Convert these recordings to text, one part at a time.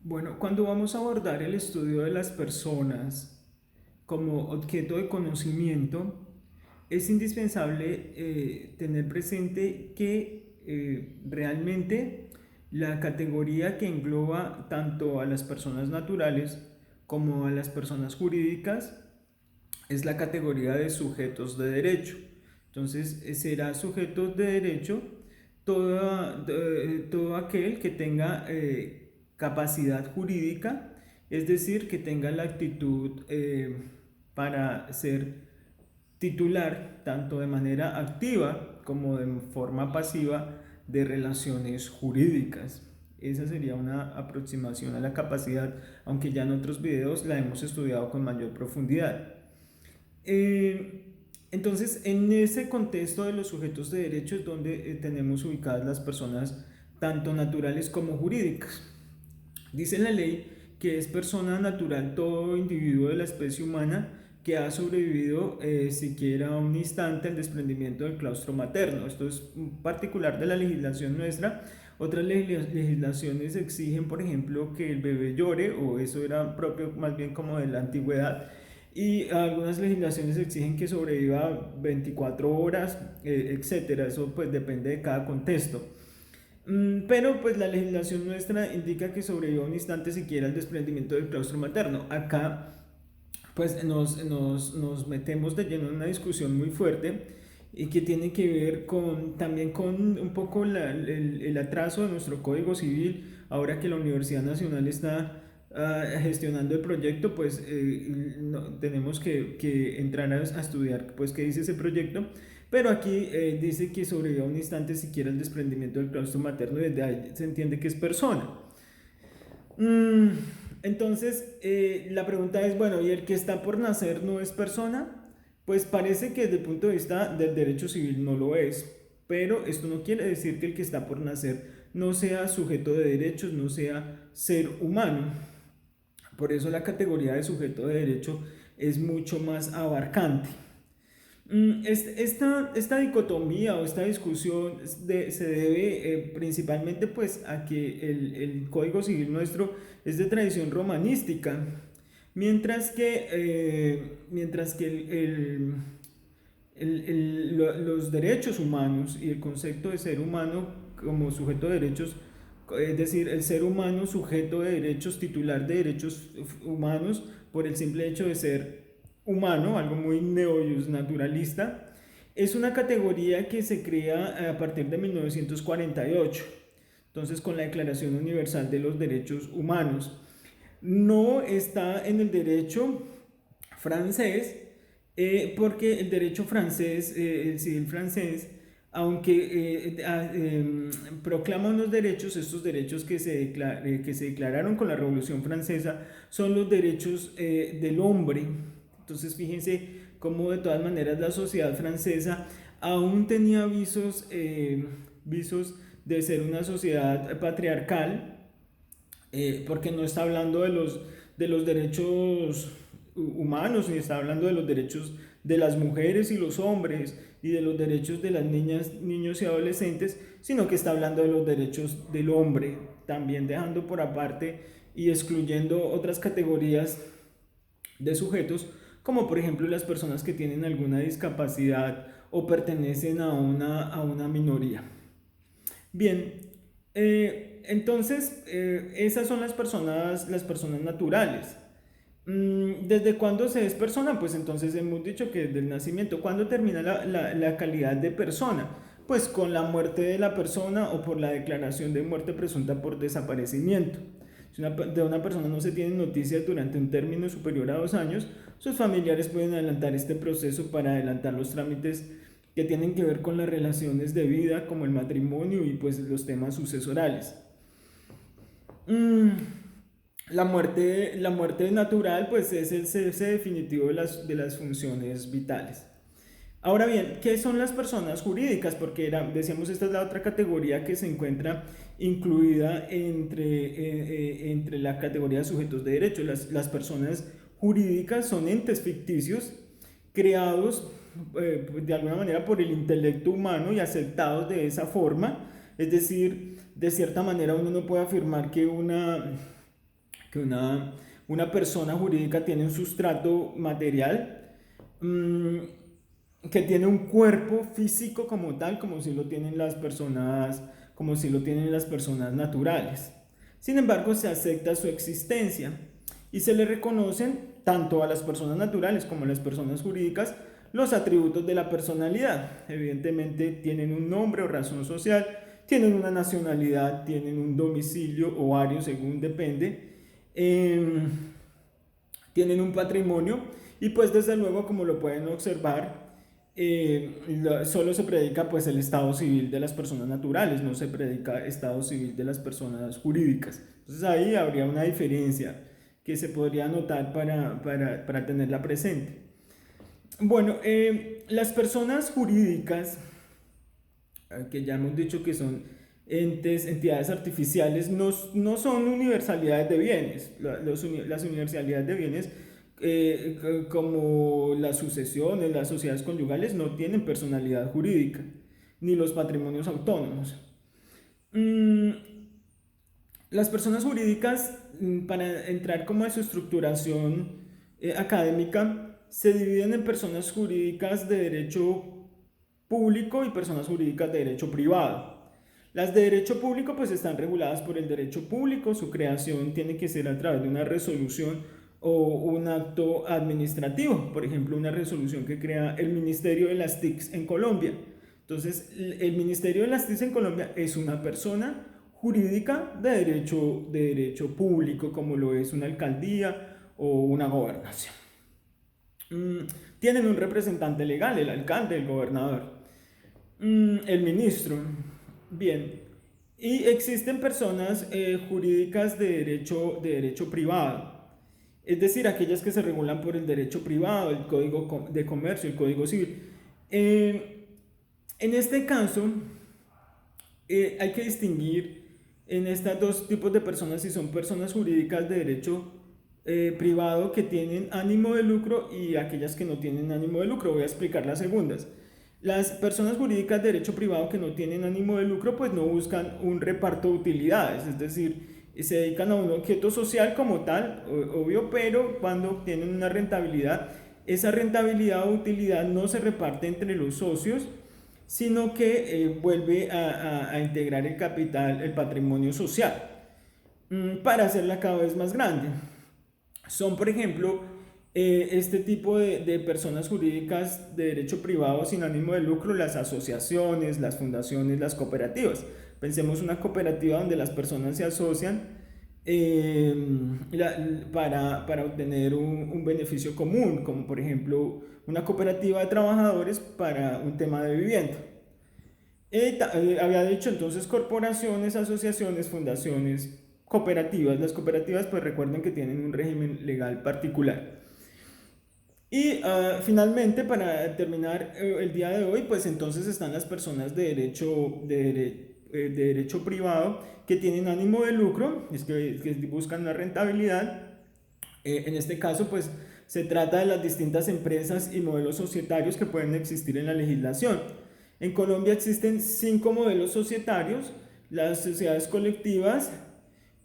Bueno, cuando vamos a abordar el estudio de las personas como objeto de conocimiento, es indispensable tener presente que realmente la categoría que engloba tanto a las personas naturales como a las personas jurídicas es la categoría de sujetos de derecho. Entonces, será sujetos de derecho todo aquel que tenga capacidad jurídica, es decir, que tenga la actitud para ser titular, tanto de manera activa como de forma pasiva, de relaciones jurídicas. Esa sería una aproximación a la capacidad, aunque ya en otros videos la hemos estudiado con mayor profundidad. Eh, entonces, en ese contexto de los sujetos de derecho es donde tenemos ubicadas las personas tanto naturales como jurídicas. Dice la ley que es persona natural todo individuo de la especie humana que ha sobrevivido siquiera un instante al desprendimiento del claustro materno. Esto es particular de la legislación nuestra. Otras legislaciones exigen, por ejemplo, que el bebé llore, o eso era propio más bien como de la antigüedad, y algunas legislaciones exigen que sobreviva 24 horas, etcétera. Eso pues depende de cada contexto. Pero pues la legislación nuestra indica que sobreviva un instante siquiera el desprendimiento del claustro materno. Acá pues nos metemos de lleno en una discusión muy fuerte y que tiene que ver también con un poco el atraso de nuestro Código Civil. Ahora que la Universidad Nacional está gestionando el proyecto, pues tenemos que entrar a estudiar pues qué dice ese proyecto. Pero aquí dice que sobreviva un instante siquiera el desprendimiento del claustro materno y desde ahí se entiende que es persona. Mm, entonces, la pregunta es, bueno, ¿y el que está por nacer no es persona? Pues parece que desde el punto de vista del derecho civil no lo es, pero esto no quiere decir que el que está por nacer no sea sujeto de derechos, no sea ser humano. Por eso la categoría de sujeto de derecho es mucho más abarcante. Esta dicotomía o esta discusión se debe principalmente pues a que el Código Civil nuestro es de tradición romanística, mientras que los derechos humanos y el concepto de ser humano como sujeto de derechos, es decir, el ser humano sujeto de derechos, titular de derechos humanos por el simple hecho de ser humano, algo muy naturalista, es una categoría que se crea a partir de 1948, entonces con la Declaración Universal de los Derechos Humanos. No está en el derecho francés, porque el derecho francés, el civil francés, aunque proclama unos derechos, estos derechos que se declararon con la Revolución Francesa, son los derechos del hombre. Entonces fíjense cómo de todas maneras la sociedad francesa aún tenía visos de ser una sociedad patriarcal, porque no está hablando de los derechos humanos, ni está hablando de los derechos de las mujeres y los hombres y de los derechos de las niñas, niños y adolescentes, sino que está hablando de los derechos del hombre, también dejando por aparte y excluyendo otras categorías de sujetos, como por ejemplo las personas que tienen alguna discapacidad o pertenecen a una minoría. Bien, entonces esas son las personas naturales. ¿Desde cuándo se es persona? Pues entonces hemos dicho que desde el nacimiento. ¿Cuándo termina la calidad de persona? Pues con la muerte de la persona o por la declaración de muerte presunta por desaparecimiento. Si de una persona no se tiene noticias durante un término superior a 2 años, sus familiares pueden adelantar este proceso para adelantar los trámites que tienen que ver con las relaciones de vida, como el matrimonio y pues los temas sucesorales. Mm, la muerte natural pues es el cese definitivo de las funciones vitales. Ahora bien, ¿qué son las personas jurídicas? Porque decíamos, esta es la otra categoría que se encuentra incluida entre la categoría de sujetos de derecho. Las personas jurídicas son entes ficticios creados de alguna manera por el intelecto humano y aceptados de esa forma. Es decir, de cierta manera uno no puede afirmar que que una persona jurídica tiene un sustrato material, mm, que tiene un cuerpo físico como tal, como si lo tienen las personas naturales. Sin embargo, se acepta su existencia y se le reconocen tanto a las personas naturales como a las personas jurídicas los atributos de la personalidad. Evidentemente tienen un nombre o razón social, tienen una nacionalidad, tienen un domicilio o varios según depende, eh, tienen un patrimonio y pues desde luego, como lo pueden observar, solo se predica pues el estado civil de las personas naturales, no se predica estado civil de las personas jurídicas. Entonces ahí habría una diferencia que se podría notar para tenerla presente. Bueno, las personas jurídicas, que ya hemos dicho que son entidades artificiales, no son universalidades de bienes. Las universalidades de bienes, como las sucesiones, las sociedades conyugales, no tienen personalidad jurídica, ni los patrimonios autónomos. Mm, las personas jurídicas, para entrar como en su estructuración académica, se dividen en personas jurídicas de derecho público y personas jurídicas de derecho privado. Las de derecho público pues están reguladas por el derecho público, su creación tiene que ser a través de una resolución o un acto administrativo, por ejemplo una resolución que crea el Ministerio de las TICs en Colombia. Entonces el Ministerio de las TICs en Colombia es una persona jurídica de derecho público, como lo es una alcaldía o una gobernación. Tienen un representante legal, el alcalde, el gobernador, el ministro. Bien, y existen personas jurídicas de derecho privado, es decir, aquellas que se regulan por el derecho privado, el Código de Comercio, el Código Civil. En este caso, hay que distinguir en estos dos tipos de personas si son personas jurídicas de derecho privado que tienen ánimo de lucro y aquellas que no tienen ánimo de lucro. Voy a explicar las segundas. Las personas jurídicas de derecho privado que no tienen ánimo de lucro pues no buscan un reparto de utilidades, es decir, se dedican a un objeto social como tal, obvio, pero cuando obtienen una rentabilidad, esa rentabilidad o utilidad no se reparte entre los socios, sino que vuelve a integrar el capital, el patrimonio social, para hacerla cada vez más grande. Son, por ejemplo, este tipo de personas jurídicas de derecho privado sin ánimo de lucro, las asociaciones, las fundaciones, las cooperativas. Pensemos una cooperativa donde las personas se asocian eh, para obtener un beneficio común, como por ejemplo una cooperativa de trabajadores para un tema de vivienda. Había dicho entonces corporaciones, asociaciones, fundaciones, cooperativas. Las cooperativas pues recuerden que tienen un régimen legal particular. Y finalmente, para terminar el día de hoy, pues entonces están las personas de derecho privado que tienen ánimo de lucro, que buscan una rentabilidad. En este caso, pues se trata de las distintas empresas y modelos societarios que pueden existir en la legislación. En Colombia existen 5 modelos societarios: las sociedades colectivas,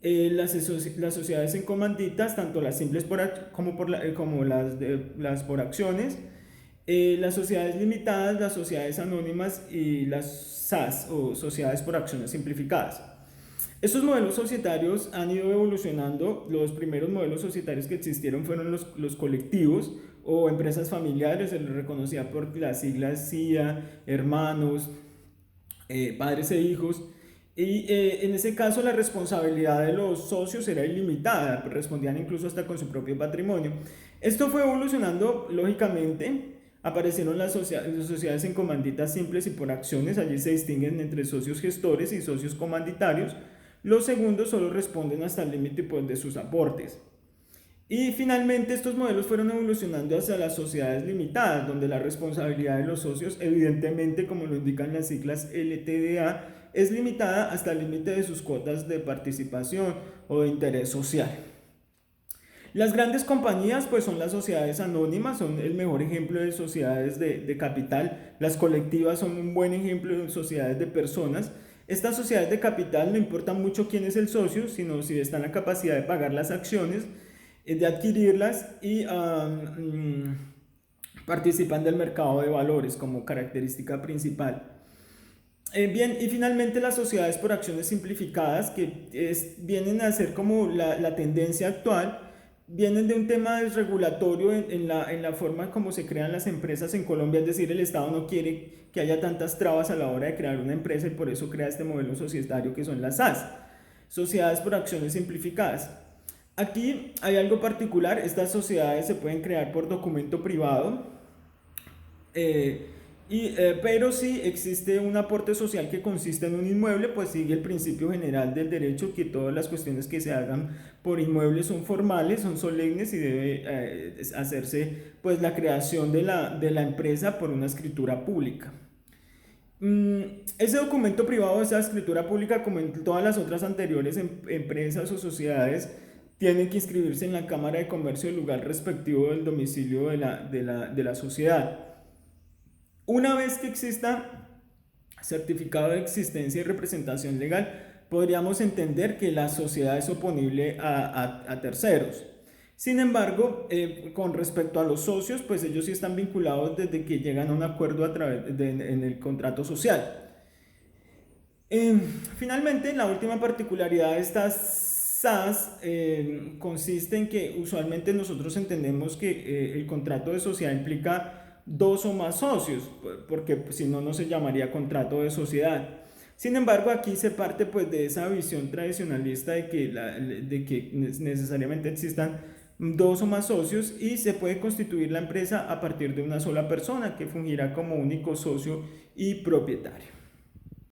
las sociedades en comanditas, tanto las simples como las por acciones, las sociedades limitadas, las sociedades anónimas y las SAS o sociedades por acciones simplificadas. Estos modelos societarios han ido evolucionando. Los primeros modelos societarios que existieron fueron los colectivos o empresas familiares, se les reconocía por las siglas CIA, hermanos, padres e hijos. Y en ese caso la responsabilidad de los socios era ilimitada, respondían incluso hasta con su propio patrimonio. Esto fue evolucionando lógicamente. Aparecieron las sociedades en comanditas simples y por acciones. Allí se distinguen entre socios gestores y socios comanditarios. Los segundos solo responden hasta el límite pues, de sus aportes. Y finalmente estos modelos fueron evolucionando hacia las sociedades limitadas, donde la responsabilidad de los socios, evidentemente, como lo indican las siglas LTDA, es limitada hasta el límite de sus cuotas de participación o de interés social. Las grandes compañías pues son las sociedades anónimas, son el mejor ejemplo de sociedades de capital. Las colectivas son un buen ejemplo de sociedades de personas. Estas sociedades de capital no importa mucho quién es el socio, sino si está en la capacidad de pagar las acciones, de adquirirlas y participan del mercado de valores como característica principal. Bien, y finalmente las sociedades por acciones simplificadas, que vienen a ser como la tendencia actual, vienen de un tema desregulatorio en la forma como se crean las empresas en Colombia, es decir, el Estado no quiere que haya tantas trabas a la hora de crear una empresa y por eso crea este modelo societario que son las SAS, sociedades por acciones simplificadas. Aquí hay algo particular, estas sociedades se pueden crear por documento privado, eh, pero si existe un aporte social que consiste en un inmueble, pues sigue el principio general del derecho que todas las cuestiones que se hagan por inmuebles son formales, son solemnes y debe hacerse pues la creación de la empresa por una escritura pública. Ese documento privado, esa escritura pública, como en todas las otras anteriores empresas o sociedades, tienen que inscribirse en la Cámara de Comercio del lugar respectivo del domicilio de la sociedad. Una vez que exista certificado de existencia y representación legal, podríamos entender que la sociedad es oponible a terceros. Sin embargo, con respecto a los socios, pues ellos sí están vinculados desde que llegan a un acuerdo en el contrato social. Finalmente, la última particularidad de estas SAS consiste en que usualmente nosotros entendemos que el contrato de sociedad implica dos o más socios, porque si no, no se llamaría contrato de sociedad. Sin embargo, aquí se parte pues de esa visión tradicionalista de que necesariamente existan dos o más socios y se puede constituir la empresa a partir de una sola persona que fungirá como único socio y propietario.